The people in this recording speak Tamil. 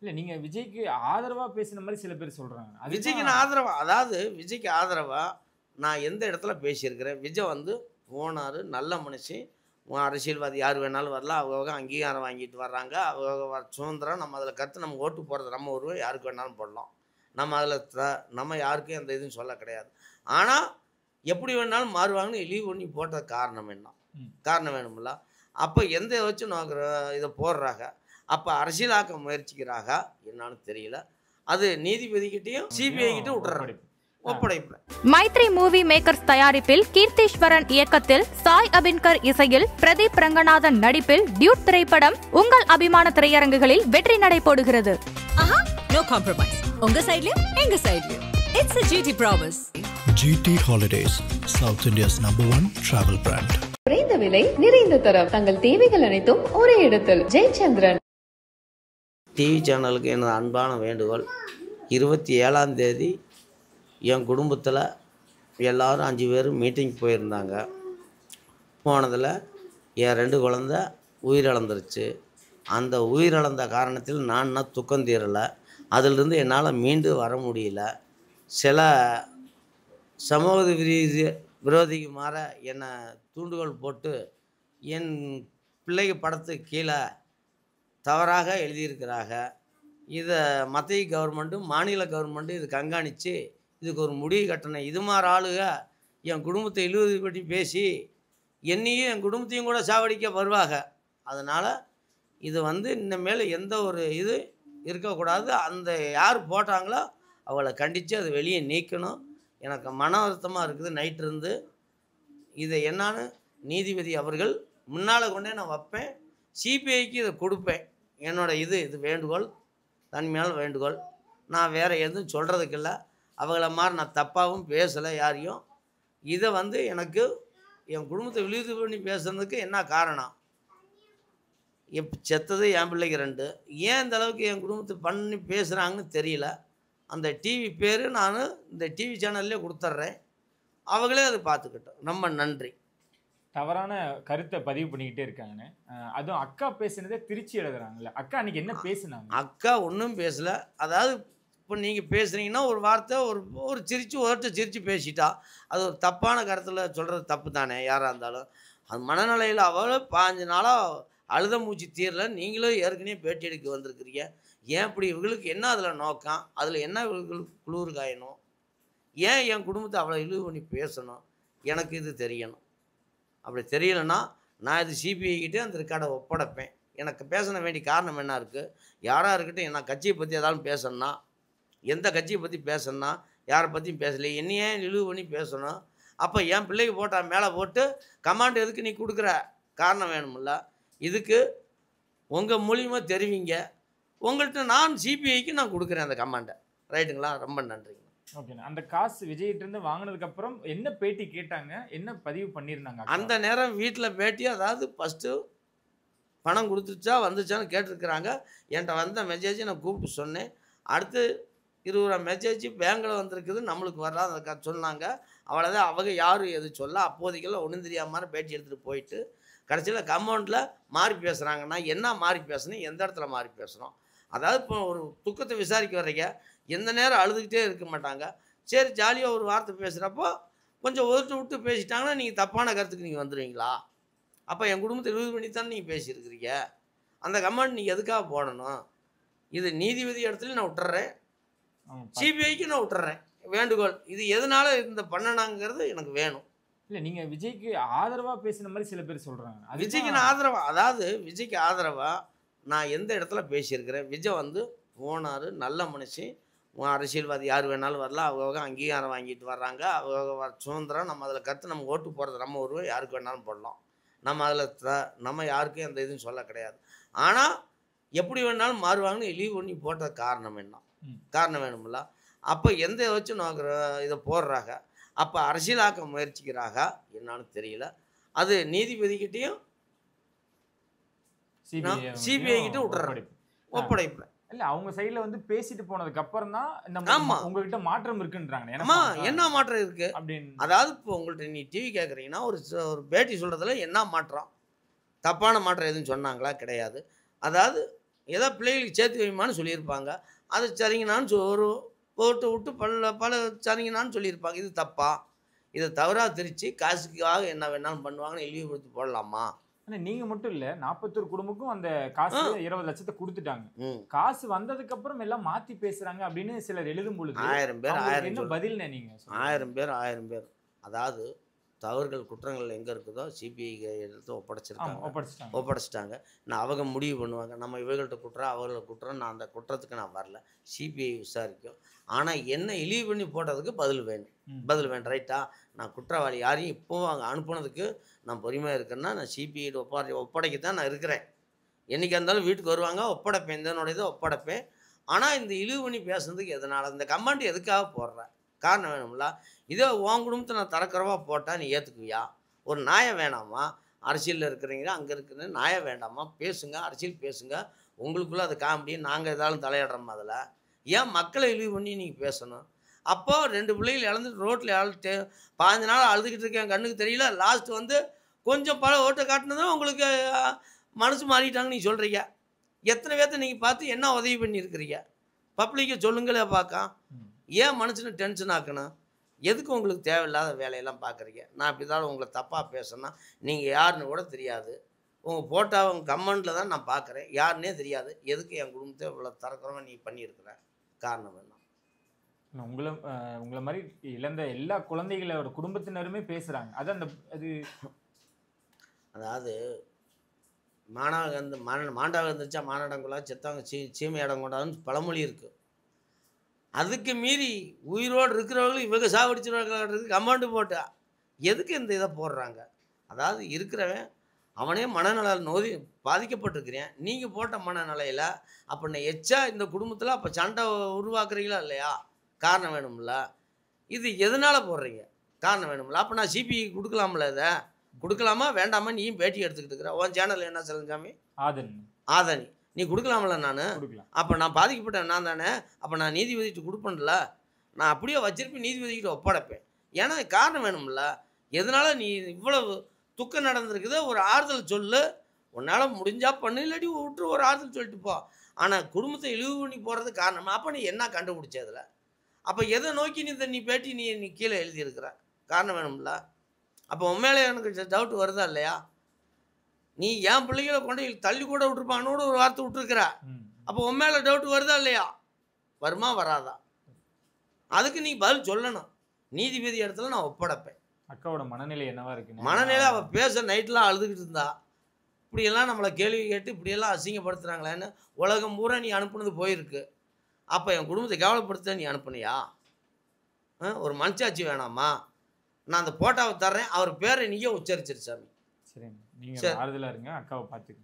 இல்ல நீங்க விஜய்க்கு ஆதரவா பேசின மாதிரி சில பேர் சொல்றாங்க. விஜய்க்கு அதுதான் நான் ஆதரவா அதாவது விஜய்க்கு ஆதரவா நான் எந்த இடத்துல பேசியிருக்கிறேன். விஜய் வந்து போனாரு, நல்ல மனுஷன். அரசியல்வாதி யார் வேணாலும் வரலாம். அவங்க அங்கீகாரம் வாங்கிட்டு வர்றாங்க. அவங்க சுதந்திரம். நம்ம அதில் கருத்து நம்ம ஓட்டு போடுறது நம்ம ஒருவர் யாருக்கு வேணாலும் போடலாம். நம்ம அதில் நம்ம யாருக்கும் எந்த இதுவும் சொல்ல கிடையாது. ஆனால் எப்படி வேணாலும் மாறுவாங்கன்னு இழிவு பண்ணி போட்ட காரணம் என்ன? காரணம் வேணுமில்ல. அப்போ எந்த வச்சு நோக்கிற இதை போடுறாங்க. அப்போ அரசியலாக்க முயற்சிக்கிறாங்க என்னன்னு தெரியல. அது நீதிபதிகிட்டையும் சிபிஐ கிட்ட விட்டுறாங்க. ஒப்படைப்பு. மைத்ரி மூவி மேக்கர்ஸ் தயாரிப்பில் கீர்த்தீஸ்வரன் இயக்கத்தில் சாய் அபின்கர் இசையில் பிரதீப் ரங்கநாதன் நடிப்பில் டியூட் திரைப்படம் உங்கள் அபிமான திரையரங்குகளில் வெற்றி நடை போடுகிறது. No compromise. உங்க சைடுலயும் எங்க சைடுலயும். It's a GT promise. GT Holidays, South India's #1 travel brand. குறைந்த விலை நிறைந்த தரம் தங்கள் தேவைகள் அனைத்தும் ஒரே இடத்தில். ஜெயச்சந்திரன் டிவி சேனலுக்கு எனது அன்பான வேண்டுகோள். 27ஆம் தேதி என் குடும்பத்தில் எல்லோரும் 5 பேர் மீட்டிங் போயிருந்தாங்க. போனதில் என் 2 குழந்தை உயிரிழந்துருச்சு. அந்த உயிரிழந்த காரணத்தில் நான் இன்னும் துக்கம் தீரலை. அதிலிருந்து என்னால் மீண்டு வர முடியல. சில சமூக விரோதிக்கு மாற என்னை தூண்டுகோல் போட்டு என் பிள்ளைக்கு படத்துக்கு கீழே தவறாக எழுதியிருக்கிறாங்க. இதை மத்திய கவர்மெண்ட்டும் மாநில கவர்மெண்ட்டும் இது கண்காணித்து இதுக்கு ஒரு முடிவு கட்டணும். இது மாதிரி ஆளுக என் குடும்பத்தை இழிவுபடுத்தி பேசி என்னையும் என் குடும்பத்தையும் கூட சாவடிக்க வருவாங்க. அதனால் இது வந்து இனிமேல் எந்த ஒரு இது இருக்கக்கூடாது. அந்த யார் போட்டாங்களோ அவளை கண்டித்து அதை வெளியே நீக்கணும். எனக்கு மன வருத்தமாக இருக்குது. நைட்டு இருந்து இதை என்னான்னு நீதிபதி அவர்கள் முன்னால் கொண்டே நான் வைப்பேன். சிபிஐக்கு இதை கொடுப்பேன். என்னோடய இது வேண்டுகோள், தன்மையான வேண்டுகோள். நான் வேறு எதுவும் சொல்கிறதுக்கு இல்லை. அவங்கள மாதிரி நான் தப்பாகவும் பேசலை யாரையும். இதை வந்து எனக்கு என் குடும்பத்தை இழிவு பண்ணி பேசுகிறதுக்கு என்ன காரணம்? செத்தது என் பிள்ளைக்கு 2. ஏன் இந்த அளவுக்கு என் குடும்பத்தை பண்ணி பேசுகிறாங்கன்னு தெரியல. அந்த டிவி பேர் நான் இந்த டிவி சேனல்லே கொடுத்துட்றேன். அவங்களே அதை பார்த்துக்கிட்டோம். ரொம்ப நன்றி. தவறான கருத்தை பதிவு பண்ணிக்கிட்டே இருக்காங்கன்னு. அதுவும் அக்கா பேசுனதே திருச்சி எழுதுறாங்கல்ல. அக்கா அன்னைக்கு என்ன பேசுனாங்க? அக்கா ஒன்றும் பேசலை. அதாவது இப்போ நீங்கள் பேசுகிறீங்கன்னா ஒரு வார்த்தை ஒரு சிரித்து பேசிட்டா அது ஒரு தப்பான கருத்தில் சொல்கிறது தப்பு தானே. யாராக இருந்தாலும் அது மனநிலையில் அவளை 5 நாளாக அழுத மூச்சு தீரல. நீங்களும் ஏற்கனவே பேட்டி எடுக்க வந்திருக்கிறீங்க. ஏன் இப்படி இவங்களுக்கு என்ன அதில் நோக்கம்? அதில் என்ன இவங்களுக்கு குளிர் காயணும்? ஏன் என் குடும்பத்தை அவ்வளோ இழிவு பண்ணி பேசணும்? எனக்கு இது தெரியணும். அப்படி தெரியலைன்னா நான் இது சிபிஐக்கிட்டே அந்த ரெக்கார்டை ஒப்படைப்பேன். எனக்கு பேச வேண்டிய காரணம் என்ன இருக்குது? யாராக இருக்கட்டும், என்ன கட்சியை பற்றி ஏதாவது பேசணும்னா, எந்த கட்சியை பற்றி பேசணும்னா யாரை பற்றியும் பேசலை. என்னையே இழிவு பண்ணி பேசணும். அப்போ என் பிள்ளைக்கு போட்டால் மேலே போட்டு கமாண்ட் எதுக்கு நீ கொடுக்குற? காரணம் வேணுமில்ல. இதுக்கு உங்கள் மூலியமாக தெரிவிங்க. உங்கள்கிட்ட நான் சிபிஐக்கு நான் கொடுக்குறேன் அந்த கமாண்டை. ரைட்டுங்களா? ரொம்ப நன்றிங்க. ஓகேண்ணா. அந்த காசு விஜய்கிட்டேருந்து வாங்கினதுக்கப்புறம் என்ன பேட்டி கேட்டாங்க? என்ன பதிவு பண்ணியிருந்தாங்க? அந்த நேரம் வீட்டில் பேட்டி, அதாவது ஃபஸ்ட்டு பணம் கொடுத்துச்சா வந்துச்சான்னு கேட்டிருக்கிறாங்க. என்கிட்ட வந்த மெசேஜ் நான் கூப்பிட்டு சொன்னேன். அடுத்து 20 மெசேஜ் பேங்கில் வந்திருக்குது, நம்மளுக்கு வராத சொன்னாங்க. அவ்வளோதான். அவங்க யாரும் எது சொல்ல அப்போதைக்கெல்லாம் ஒன்றும் தெரியாமல் பேட்டி எடுத்துகிட்டு போயிட்டு கடைசியில் கம்பவுண்டில் மாறி பேசுகிறாங்கன்னா என்ன மாறி பேசணும், எந்த இடத்துல மாறி பேசணும்? அதாவது இப்போ ஒரு துக்கத்தை விசாரிக்க வர்றீங்க, எந்த நேரம் அழுதுகிட்டே இருக்க மாட்டாங்க. சரி ஜாலியாக ஒரு வார்த்தை பேசுகிறப்போ கொஞ்சம் விட்டு பேசிட்டாங்கன்னா நீங்கள் தப்பான கருத்துக்கு நீங்கள் வந்துடுவீங்களா? அப்போ என் குடும்பத்தை இழிவு பண்ணி தானே நீங்கள் பேசியிருக்கிறீங்க. அந்த கமெண்ட் நீங்கள் எதுக்காக போடணும்? இது நீதிபதி இடத்துல நான் விட்டுறேன், சிபிஐக்கு நான் விட்டுறேன். வேண்டுகோள். இது எதனால இந்த பண்ணனாங்கிறது எனக்கு வேணும். இல்லை நீங்கள் விஜய்க்கு ஆதரவாக பேசின மாதிரி சில பேர் சொல்கிறாங்க. விஜய்க்கு நான் ஆதரவா, அதாவது விஜய்க்கு ஆதரவாக நான் எந்த இடத்துல பேசியிருக்கிறேன். விஜய் வந்து போனார், நல்ல மனுஷன். அரசியல்வாதி யார் வேணாலும் வரலாம். அவங்க அங்கீகாரம் வாங்கிட்டு வர்றாங்க. அவங்க சுதந்திரம். நம்ம அதில் கருத்து நம்ம ஓட்டு போடுறது நம்ம ஒருவர் யாருக்கு வேணாலும் போடலாம். நம்ம அதில் நம்ம யாருக்கும் எந்த இதுவும் சொல்ல கிடையாது. ஆனால் எப்படி வேணாலும் மாறுவாங்கன்னு இழிவு பண்ணி போட்ட காரணம் என்ன? காரணம் வேணுமில்ல. அப்போ எந்த வச்சு நோக்கிற இதை போடுறாங்க. அப்போ அரசியலாக்க முயற்சிக்கிறாங்க என்னன்னு தெரியல. அது நீதிபதிக்கிட்டையும் சிபிஐ கிட்ட விட்டுறாங்க. ஒப்படைப்பு. இல்ல அவங்க சைடுல வந்து பேசிட்டு போனதுக்கு அப்புறம் தான் உங்ககிட்ட மாற்றம் இருக்குன்றாங்க. என்ன மாற்றம் இருக்கு அப்படின்னு? அதாவது இப்போ உங்கள்கிட்ட நீ டிவி கேட்குறீங்கன்னா ஒரு பேட்டி சொல்றதுல என்ன மாற்றம்? தப்பான மாற்றம் எதுவும் சொன்னாங்களா? கிடையாது. அதாவது ஏதோ பிள்ளைகளுக்கு சேர்த்து வைமான்னு சொல்லியிருப்பாங்க. அது சரிங்கண்ணான்னு ஒரு போட்டு விட்டு பல சரிங்கண்ணான்னு சொல்லியிருப்பாங்க. இது தப்பா? இதை தவறாக திரிச்சு காசுக்காக என்ன வேணாலும் பண்ணுவாங்கன்னு இழிவுபடுத்தி போடலாமா? ஆனா நீங்க மட்டும் இல்ல, 41 குடும்பமும் அந்த காசு 20 லட்சத்தை கொடுத்துட்டாங்க. காசு வந்ததுக்கு அப்புறம் எல்லாம் மாத்தி பேசுறாங்க அப்படின்னு சிலர் எழுதும் பொழுது 1000 பேர் அவங்களுக்கு என்ன பதில்னே நீங்க சொல்லுங்க. 1000 பேர். அதாவது தவறுகள் குற்றங்கள் எங்கே இருக்குதோ சிபிஐ எடுத்து ஒப்படைச்சிட்டாங்க. நான் அவங்க முடிவு பண்ணுவாங்க. நம்ம இவர்கள்ட்ட குற்றம் அவர்கள குற்றம். நான் அந்த குற்றத்துக்கு நான் வரல, சிபிஐ விசாரிக்கும். ஆனால் என்ன இழிவு பண்ணி போட்டதுக்கு பதில் வேணும். ரைட்டா? நான் குற்றவாளி யாரையும் இப்போவும் அங்கே அனுப்புனதுக்கு நான் பொறுமையாக இருக்கேன்னா நான் சிபிஐ ஒப்படைக்க தான் நான் இருக்கிறேன். என்றைக்கு இருந்தாலும் வீட்டுக்கு வருவாங்க, ஒப்படைப்பேன், இதனுடைய இதை ஒப்படைப்பேன். ஆனால் இந்த இழிவு பண்ணி பேசுனதுக்கு எதனால், இந்த கமெண்ட் எதுக்காக போடுறேன்? காரணம் வேணும்ல. இதே உன் குடும்பத்தை நான் தரக்குறவா போட்டால் நீ ஏற்றுக்குவியா? ஒரு நியாயம் வேணாமா? அரசியலில் இருக்கிறீங்க, அங்கே இருக்கிற நியாயம் வேண்டாமா? பேசுங்க, அரசியல் பேசுங்க. உங்களுக்குள்ளே அது காமெடி, நாங்கள் எதாலும் தலையிடுறோம். அதில் ஏன் மக்களை இழிவு பண்ணி நீங்கள் பேசணும்? அப்போது 2 பிள்ளைகள் இழந்துட்டு ரோட்டில் 15 நாள் அழுதுகிட்டு இருக்கேன், கண்ணுக்கு தெரியல. லாஸ்ட் வந்து கொஞ்சம் பல ஓட்டை காட்டினதும் உங்களுக்கு மனசு மாறிட்டாங்கன்னு நீங்கள் சொல்கிறீங்க. எத்தனை பேர்த்த நீங்கள் பார்த்து என்ன உதவி பண்ணியிருக்கிறீங்க? பப்ளிக்கை சொல்லுங்களே பார்க்க. ஏன் மனுஷனை டென்ஷன் ஆக்கணும்? எதுக்கு உங்களுக்கு தேவையில்லாத வேலையெல்லாம் பார்க்குறீங்க? நான் இப்படி தான் உங்களை தப்பாக பேசுனா நீங்கள் யாருன்னு கூட தெரியாது. உங்கள் போட்டால் உங்கள் கமெண்டில் தான் நான் பார்க்குறேன், யாருன்னே தெரியாது. எதுக்கு என் குடும்பத்தை இவ்வளோ தரக்குறவங்க நீ பண்ணியிருக்கிற? காரணம் என்ன? உங்களை மாதிரி இழந்த எல்லா குழந்தைகளோட குடும்பத்தினருமே பேசுகிறாங்க. அது அதாவது மாண்டாக இருந்துச்சா மானாடங்குள்ளா, செத்தவங்க சீமை இடம் கொண்டாதுன்னு பழமொழி இருக்குது. அதுக்கு மீறி உயிரோடு இருக்கிறவங்களும் இவங்க சாவடிச்சிருவாங்க கமாண்டு போட்டா எதுக்கு இந்த இதை போடுறாங்க? அதாவது இருக்கிறவன் அவனே மனநல நோதி பாதிக்கப்பட்டிருக்கிறேன். நீங்கள் போட்ட மனநிலையில் அப்போ நான் எச்சா இந்த குடும்பத்தில் அப்போ சண்டை உருவாக்குறீங்களா இல்லையா? காரணம் வேணும்ல. இது எதனால் போடுறீங்க? காரணம் வேணும்ல. அப்போ நான் சிபிஐ கொடுக்கலாம்ல? இதை கொடுக்கலாமா வேண்டாமா? நீயும் பேட்டி எடுத்துக்கிட்டு இருக்கிற உன் சேனல் என்ன செல்லுஞ்சாமி? ஆதனி நீ கொடுக்கலாம்ல? நான் அப்போ நான் பாதிக்கப்பட்டேன் நான் தானே. அப்போ நான் நீதிபதிட்டு கொடுப்பேன்ல. நான் அப்படியே வச்சிருப்பேன், நீதிபதிக்கிட்ட ஒப்படைப்பேன். ஏன்னா காரணம் வேணும்ல. எதனால நீ இவ்வளவு துக்கம் நடந்திருக்குது? ஒரு ஆறுதல் சொல்லு. உன்னால் முடிஞ்சால் பண்ணு, இல்லாட்டி விட்டு ஒரு ஆறுதல் சொல்லிட்டு போ. ஆனால் குடும்பத்தை இழிவு பண்ணி போகிறது காரணம். அப்போ நீ என்ன கண்டுபிடிச்சதில்? அப்போ எதை நோக்கி நீ பேட்டி நீ கீழே எழுதியிருக்கிற? காரணம் வேணும்ல. அப்போ உண்மையிலே எனக்கு டவுட் வருதா இல்லையா? நீ என் பிள்ளைகளை கொண்டு தள்ளி கூட விட்டுருப்பானோட ஒரு வார்த்தை விட்டுருக்குற. அப்போ உண்மையில டவுட் வருதா இல்லையா? வருமா வராதா? அதுக்கு நீ பதில் சொல்லணும். நீதிபதி இடத்துல நான் ஒப்படைப்பேன். அக்காவோட மனநிலை என்னவா இருக்கு? மனநிலை அவள் பேச நைட்லாம் அழுதுகிட்டு இருந்தா. இப்படியெல்லாம் நம்மளை கேள்வி கேட்டு இப்படியெல்லாம் அசிங்கப்படுத்துகிறாங்களேன்னு உலகம் பூரா நீ அனுப்புனது போயிருக்கு. அப்போ என் குடும்பத்தை கேவலப்படுத்த நீ அனுப்புனியா? ஒரு மனசாட்சி வேணாமா? நான் அந்த போட்டாவை தர்றேன், அவர் பேரை நீயே உச்சரிச்சிரு சாமி. சரி, நீங்கள் ஆறுதலாக இருங்க, அக்காவை பார்த்துக்க.